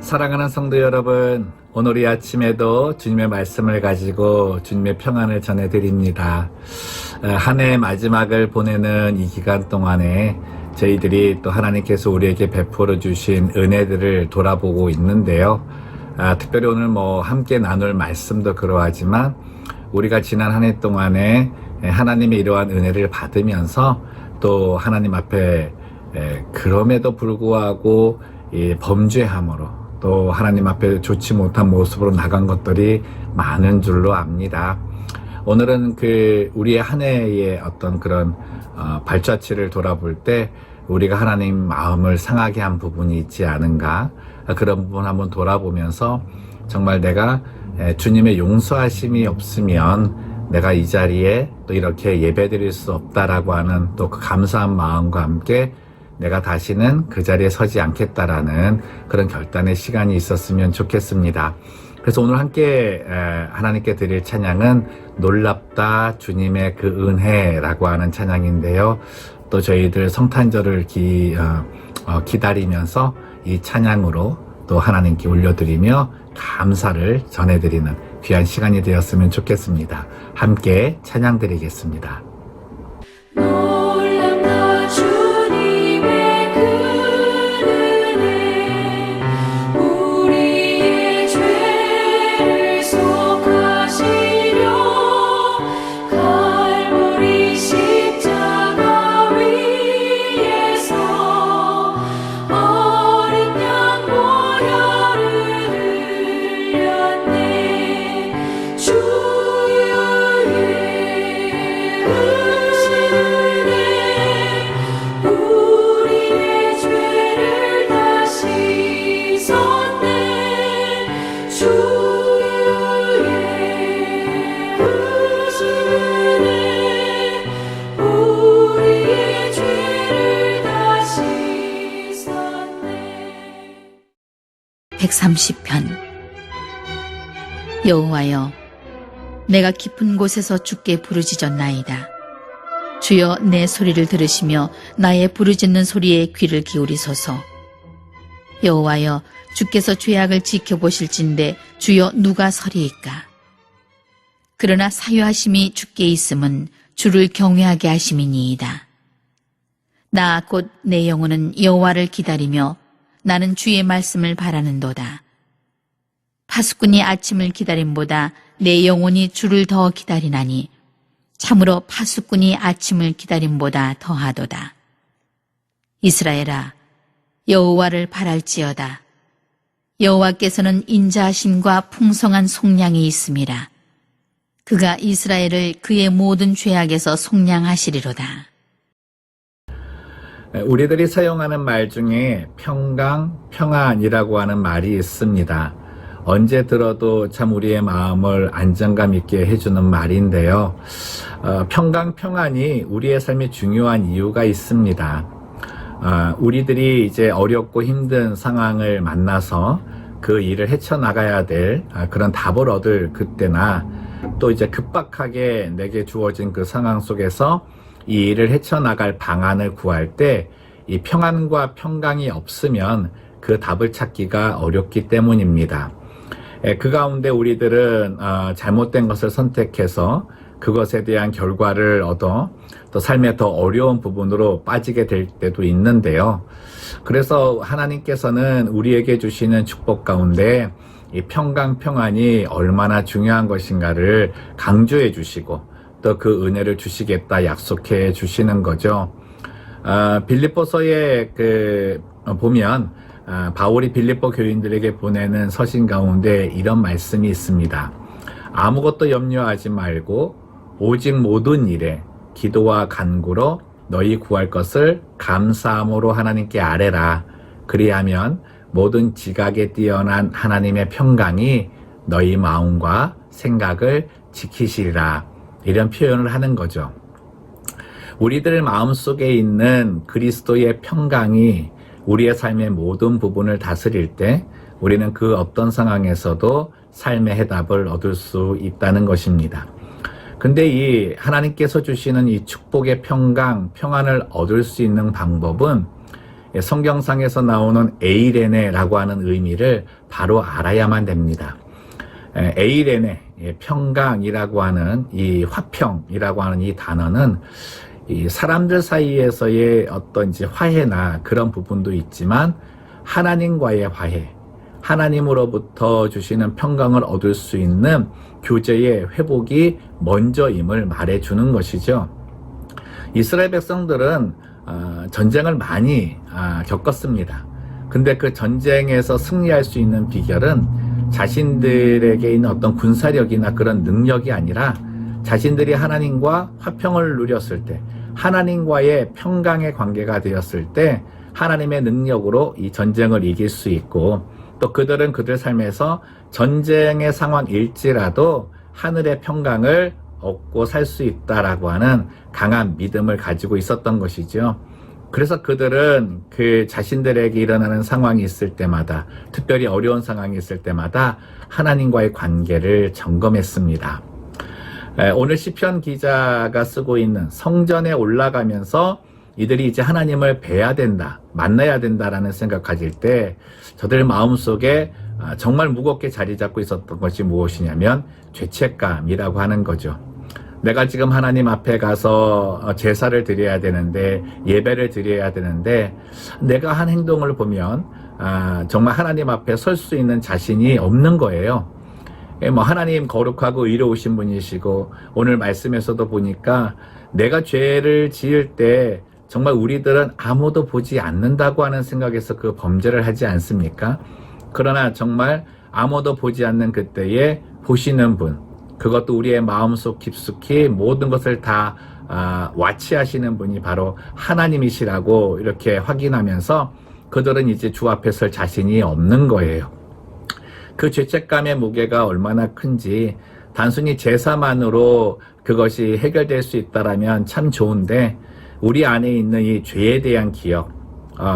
사랑하는 성도 여러분, 오늘 이 아침에도 주님의 말씀을 가지고 주님의 평안을 전해드립니다. 한 해의 마지막을 보내는 이 기간 동안에 저희들이 또 하나님께서 우리에게 베풀어 주신 은혜들을 돌아보고 있는데요. 특별히 오늘 함께 나눌 말씀도 그러하지만 우리가 지난 한 해 동안에 하나님의 이러한 은혜를 받으면서 또 하나님 앞에 그럼에도 불구하고 범죄함으로 또 하나님 앞에 좋지 못한 모습으로 나간 것들이 많은 줄로 압니다. 오늘은 우리의 한 해의 어떤 그런 발자취를 돌아볼 때 우리가 하나님 마음을 상하게 한 부분이 있지 않은가, 그런 부분 한번 돌아보면서 정말 내가 주님의 용서하심이 없으면 내가 이 자리에 또 이렇게 예배드릴 수 없다라고 하는 또 그 감사한 마음과 함께 내가 다시는 그 자리에 서지 않겠다라는 그런 결단의 시간이 있었으면 좋겠습니다. 그래서 오늘 함께 하나님께 드릴 찬양은 놀랍다 주님의 그 은혜라고 하는 찬양인데요. 또 저희들 성탄절을 기다리면서 이 찬양으로 또 하나님께 올려드리며 감사를 전해드리는 귀한 시간이 되었으면 좋겠습니다. 함께 찬양 드리겠습니다. (130편) 여호와여, 내가 깊은 곳에서 주께 부르짖었나이다. 주여, 내 소리를 들으시며 나의 부르짖는 소리에 귀를 기울이소서. 여호와여, 주께서 죄악을 지켜보실진데 주여 누가 서리이까? 그러나 사유하심이 주께 있음은 주를 경외하게 하심이니이다. 나 곧 내 영혼은 여호와를 기다리며 나는 주의 말씀을 바라는도다. 파수꾼이 아침을 기다림보다 내 영혼이 주를 더 기다리나니 참으로 파수꾼이 아침을 기다림보다 더하도다. 이스라엘아, 여호와를 바랄지어다. 여호와께서는 인자하심과 풍성한 속량이 있음이라. 그가 이스라엘을 그의 모든 죄악에서 속량하시리로다. 우리들이 사용하는 말 중에 평강, 평안이라고 하는 말이 있습니다. 언제 들어도 참 우리의 마음을 안정감 있게 해주는 말인데요. 평강, 평안이 우리의 삶에 중요한 이유가 있습니다. 우리들이 이제 어렵고 힘든 상황을 만나서 그 일을 헤쳐나가야 될 그런 답을 얻을 그때나 또 이제 급박하게 내게 주어진 그 상황 속에서 이 일을 헤쳐나갈 방안을 구할 때 이 평안과 평강이 없으면 그 답을 찾기가 어렵기 때문입니다. 그 가운데 우리들은 잘못된 것을 선택해서 그것에 대한 결과를 얻어 또 삶의 더 어려운 부분으로 빠지게 될 때도 있는데요. 그래서 하나님께서는 우리에게 주시는 축복 가운데 이 평강, 평안이 얼마나 중요한 것인가를 강조해 주시고 또 그 은혜를 주시겠다 약속해 주시는 거죠. 빌립보서에 보면 바울이 빌립보 교인들에게 보내는 서신 가운데 이런 말씀이 있습니다. 아무것도 염려하지 말고 오직 모든 일에 기도와 간구로 너희 구할 것을 감사함으로 하나님께 아뢰라. 그리하면 모든 지각에 뛰어난 하나님의 평강이 너희 마음과 생각을 지키시리라. 이런 표현을 하는 거죠. 우리들 마음속에 있는 그리스도의 평강이 우리의 삶의 모든 부분을 다스릴 때 우리는 그 어떤 상황에서도 삶의 해답을 얻을 수 있다는 것입니다. 근데 이 하나님께서 주시는 이 축복의 평강, 평안을 얻을 수 있는 방법은 성경상에서 나오는 에이레네라고 하는 의미를 바로 알아야만 됩니다. 에이레네, 평강이라고 하는 이 화평이라고 하는 이 단어는 이 사람들 사이에서의 어떤 이제 화해나 그런 부분도 있지만 하나님과의 화해, 하나님으로부터 주시는 평강을 얻을 수 있는 교제의 회복이 먼저임을 말해주는 것이죠. 이스라엘 백성들은 전쟁을 많이 겪었습니다. 근데 그 전쟁에서 승리할 수 있는 비결은 자신들에게 있는 어떤 군사력이나 그런 능력이 아니라 자신들이 하나님과 화평을 누렸을 때, 하나님과의 평강의 관계가 되었을 때 하나님의 능력으로 이 전쟁을 이길 수 있고, 또 그들은 그들 삶에서 전쟁의 상황일지라도 하늘의 평강을 얻고 살 수 있다라고 하는 강한 믿음을 가지고 있었던 것이죠. 그래서 그들은 그 자신들에게 일어나는 상황이 있을 때마다, 특별히 어려운 상황이 있을 때마다 하나님과의 관계를 점검했습니다. 오늘 시편 기자가 쓰고 있는 성전에 올라가면서 이들이 이제 하나님을 뵈야 된다, 만나야 된다라는 생각 가질 때 저들 마음속에 정말 무겁게 자리 잡고 있었던 것이 무엇이냐면 죄책감이라고 하는 거죠. 내가 지금 하나님 앞에 가서 제사를 드려야 되는데, 예배를 드려야 되는데 내가 한 행동을 보면 정말 하나님 앞에 설 수 있는 자신이 없는 거예요. 하나님 거룩하고 의로우신 분이시고, 오늘 말씀에서도 보니까 내가 죄를 지을 때 정말 우리들은 아무도 보지 않는다고 하는 생각에서 그 범죄를 하지 않습니까? 그러나 정말 아무도 보지 않는 그때에 보시는 분, 그것도 우리의 마음속 깊숙이 모든 것을 다 와치하시는 분이 바로 하나님이시라고 이렇게 확인하면서 그들은 이제 주 앞에 설 자신이 없는 거예요. 그 죄책감의 무게가 얼마나 큰지, 단순히 제사만으로 그것이 해결될 수 있다라면 참 좋은데, 우리 안에 있는 이 죄에 대한 기억,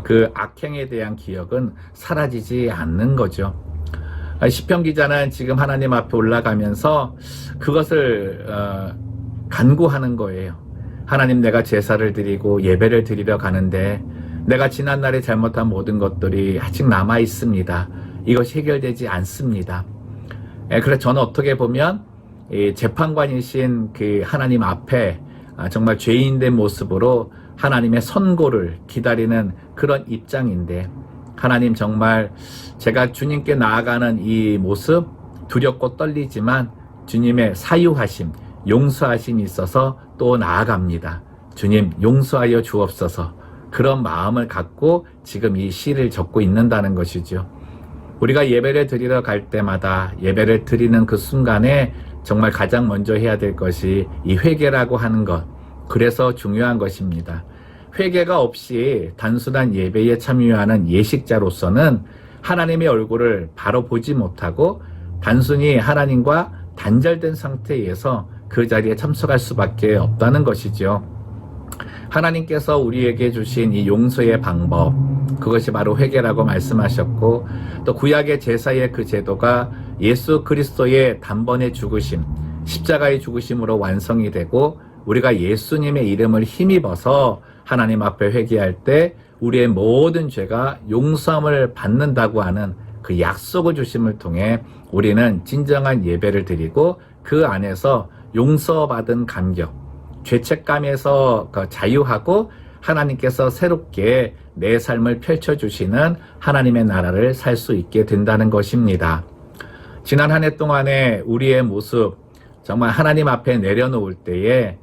그 악행에 대한 기억은 사라지지 않는 거죠. 시편 기자는 지금 하나님 앞에 올라가면서 그것을 간구하는 거예요. 하나님, 내가 제사를 드리고 예배를 드리러 가는데 내가 지난날에 잘못한 모든 것들이 아직 남아 있습니다. 이것이 해결되지 않습니다. 그래서 저는 어떻게 보면 이 재판관이신 그 하나님 앞에 정말 죄인된 모습으로 하나님의 선고를 기다리는 그런 입장인데, 하나님, 정말 제가 주님께 나아가는 이 모습 두렵고 떨리지만 주님의 사유하심, 용서하심이 있어서 또 나아갑니다. 주님, 용서하여 주옵소서. 그런 마음을 갖고 지금 이 시를 적고 있는다는 것이죠. 우리가 예배를 드리러 갈 때마다, 예배를 드리는 그 순간에 정말 가장 먼저 해야 될 것이 이 회개라고 하는 것. 그래서 중요한 것입니다. 회개가 없이 단순한 예배에 참여하는 예식자로서는 하나님의 얼굴을 바로 보지 못하고 단순히 하나님과 단절된 상태에서 그 자리에 참석할 수밖에 없다는 것이죠. 하나님께서 우리에게 주신 이 용서의 방법, 그것이 바로 회개라고 말씀하셨고, 또 구약의 제사의 그 제도가 예수 그리스도의 단번에 죽으심, 십자가의 죽으심으로 완성이 되고, 우리가 예수님의 이름을 힘입어서 하나님 앞에 회개할 때 우리의 모든 죄가 용서함을 받는다고 하는 그 약속을 주심을 통해 우리는 진정한 예배를 드리고, 그 안에서 용서받은 감격, 죄책감에서 자유하고 하나님께서 새롭게 내 삶을 펼쳐주시는 하나님의 나라를 살 수 있게 된다는 것입니다. 지난 한 해 동안에 우리의 모습 정말 하나님 앞에 내려놓을 때에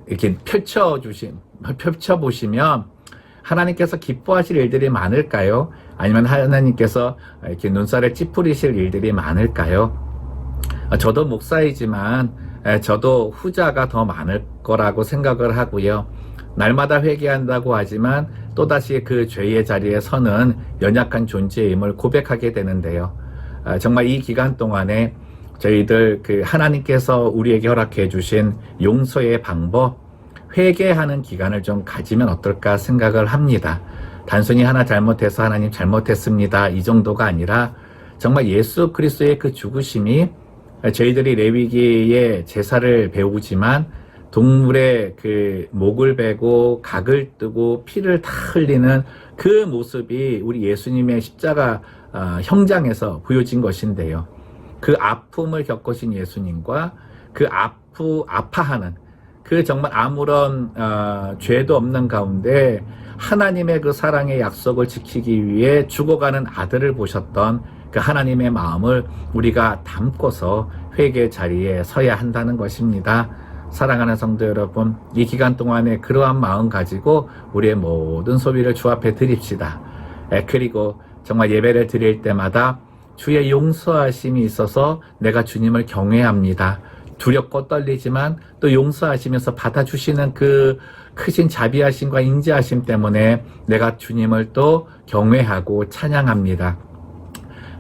이렇게 펼쳐보시면 하나님께서 기뻐하실 일들이 많을까요? 아니면 하나님께서 이렇게 눈살을 찌푸리실 일들이 많을까요? 저도 목사이지만 저도 후자가 더 많을 거라고 생각을 하고요. 날마다 회개한다고 하지만 또다시 그 죄의 자리에 서는 연약한 존재임을 고백하게 되는데요. 정말 이 기간 동안에 저희들 그 하나님께서 우리에게 허락해 주신 용서의 방법, 회개하는 기간을 좀 가지면 어떨까 생각을 합니다. 단순히 하나 잘못해서 하나님 잘못했습니다, 이 정도가 아니라 정말 예수 그리스도의 그 죽으심이 저희들이 레위기의 제사를 배우지만 동물의 그 목을 베고 각을 뜨고 피를 다 흘리는 그 모습이 우리 예수님의 십자가 형장에서 보여진 것인데요. 그 아픔을 겪으신 예수님과 그 아파하는 그 정말 아무런 죄도 없는 가운데 하나님의 그 사랑의 약속을 지키기 위해 죽어가는 아들을 보셨던 그 하나님의 마음을 우리가 담고서 회개 자리에 서야 한다는 것입니다. 사랑하는 성도 여러분, 이 기간 동안에 그러한 마음 가지고 우리의 모든 소비를 주 앞에 드립시다. 그리고 정말 예배를 드릴 때마다 주의 용서하심이 있어서 내가 주님을 경외합니다. 두렵고 떨리지만 또 용서하시면서 받아주시는 그 크신 자비하심과 인자하심 때문에 내가 주님을 또 경외하고 찬양합니다.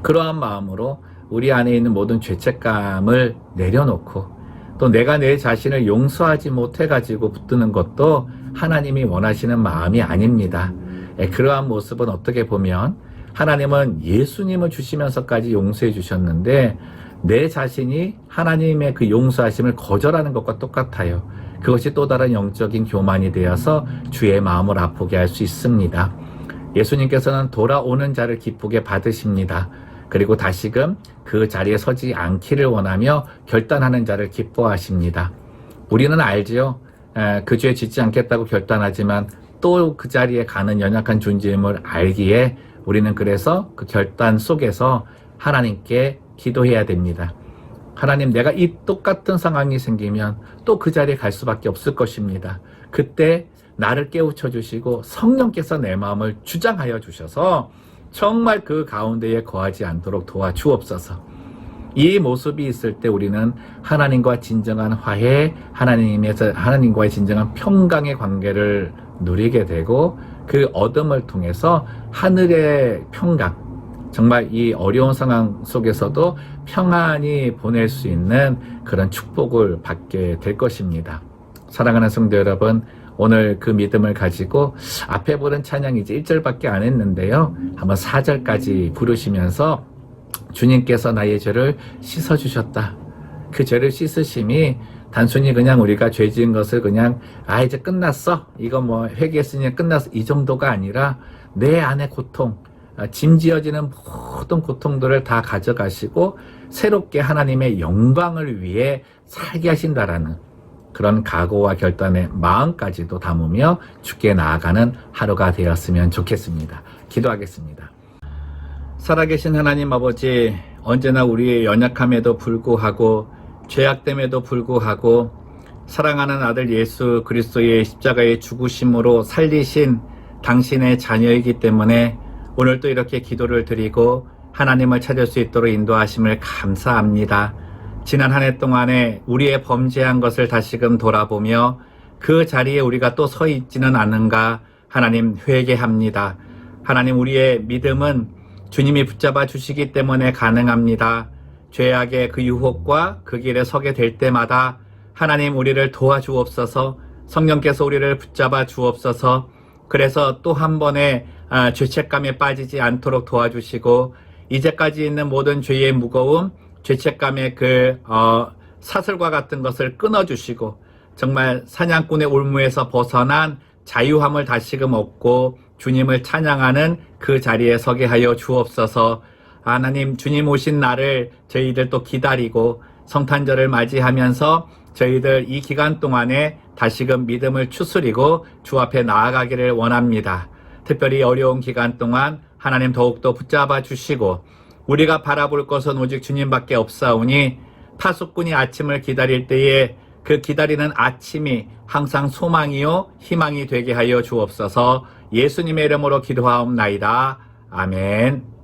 그러한 마음으로 우리 안에 있는 모든 죄책감을 내려놓고 또 내가 내 자신을 용서하지 못해가지고 붙드는 것도 하나님이 원하시는 마음이 아닙니다. 그러한 모습은 어떻게 보면 하나님은 예수님을 주시면서까지 용서해 주셨는데 내 자신이 하나님의 그 용서하심을 거절하는 것과 똑같아요. 그것이 또 다른 영적인 교만이 되어서 주의 마음을 아프게 할 수 있습니다. 예수님께서는 돌아오는 자를 기쁘게 받으십니다. 그리고 다시금 그 자리에 서지 않기를 원하며 결단하는 자를 기뻐하십니다. 우리는 알지요. 그 죄에 짓지 않겠다고 결단하지만 또 그 자리에 가는 연약한 존재임을 알기에 우리는 그래서 그 결단 속에서 하나님께 기도해야 됩니다. 하나님, 내가 이 똑같은 상황이 생기면 또 그 자리에 갈 수밖에 없을 것입니다. 그때 나를 깨우쳐 주시고 성령께서 내 마음을 주장하여 주셔서 정말 그 가운데에 거하지 않도록 도와주옵소서. 이 모습이 있을 때 우리는 하나님과 진정한 화해, 하나님과의 진정한 평강의 관계를 누리게 되고 그 얻음을 통해서 하늘의 평강, 정말 이 어려운 상황 속에서도 평안히 보낼 수 있는 그런 축복을 받게 될 것입니다. 사랑하는 성도 여러분, 오늘 그 믿음을 가지고 앞에 부른 찬양이 이제 1절밖에 안 했는데요. 한번 4절까지 부르시면서 주님께서 나의 죄를 씻어주셨다. 그 죄를 씻으심이 단순히 그냥 우리가 죄 지은 것을 그냥 이제 끝났어. 이거 뭐 회개했으니 끝났어. 이 정도가 아니라 내 안의 고통, 짐지어지는 모든 고통들을 다 가져가시고 새롭게 하나님의 영광을 위해 살게 하신다라는 그런 각오와 결단의 마음까지도 담으며 주께 나아가는 하루가 되었으면 좋겠습니다. 기도하겠습니다. 살아계신 하나님 아버지, 언제나 우리의 연약함에도 불구하고 죄악됨에도 불구하고 사랑하는 아들 예수 그리스도의 십자가의 죽으심으로 살리신 당신의 자녀이기 때문에 오늘도 이렇게 기도를 드리고 하나님을 찾을 수 있도록 인도하심을 감사합니다. 지난 한 해 동안에 우리의 범죄한 것을 다시금 돌아보며 그 자리에 우리가 또 서 있지는 않은가 하나님 회개합니다. 하나님, 우리의 믿음은 주님이 붙잡아 주시기 때문에 가능합니다. 죄악의 그 유혹과 그 길에 서게 될 때마다 하나님 우리를 도와주옵소서. 성령께서 우리를 붙잡아 주옵소서. 그래서 또 한 번의 죄책감에 빠지지 않도록 도와주시고 이제까지 있는 모든 죄의 무거움, 죄책감의 그 사슬과 같은 것을 끊어주시고 정말 사냥꾼의 올무에서 벗어난 자유함을 다시금 얻고 주님을 찬양하는 그 자리에 서게 하여 주옵소서. 하나님, 주님 오신 날을 저희들 또 기다리고 성탄절을 맞이하면서 저희들 이 기간 동안에 다시금 믿음을 추스리고 주 앞에 나아가기를 원합니다. 특별히 어려운 기간 동안 하나님 더욱더 붙잡아 주시고 우리가 바라볼 것은 오직 주님밖에 없사오니 파수꾼이 아침을 기다릴 때에 그 기다리는 아침이 항상 소망이요 희망이 되게 하여 주옵소서. 예수님의 이름으로 기도하옵나이다. 아멘.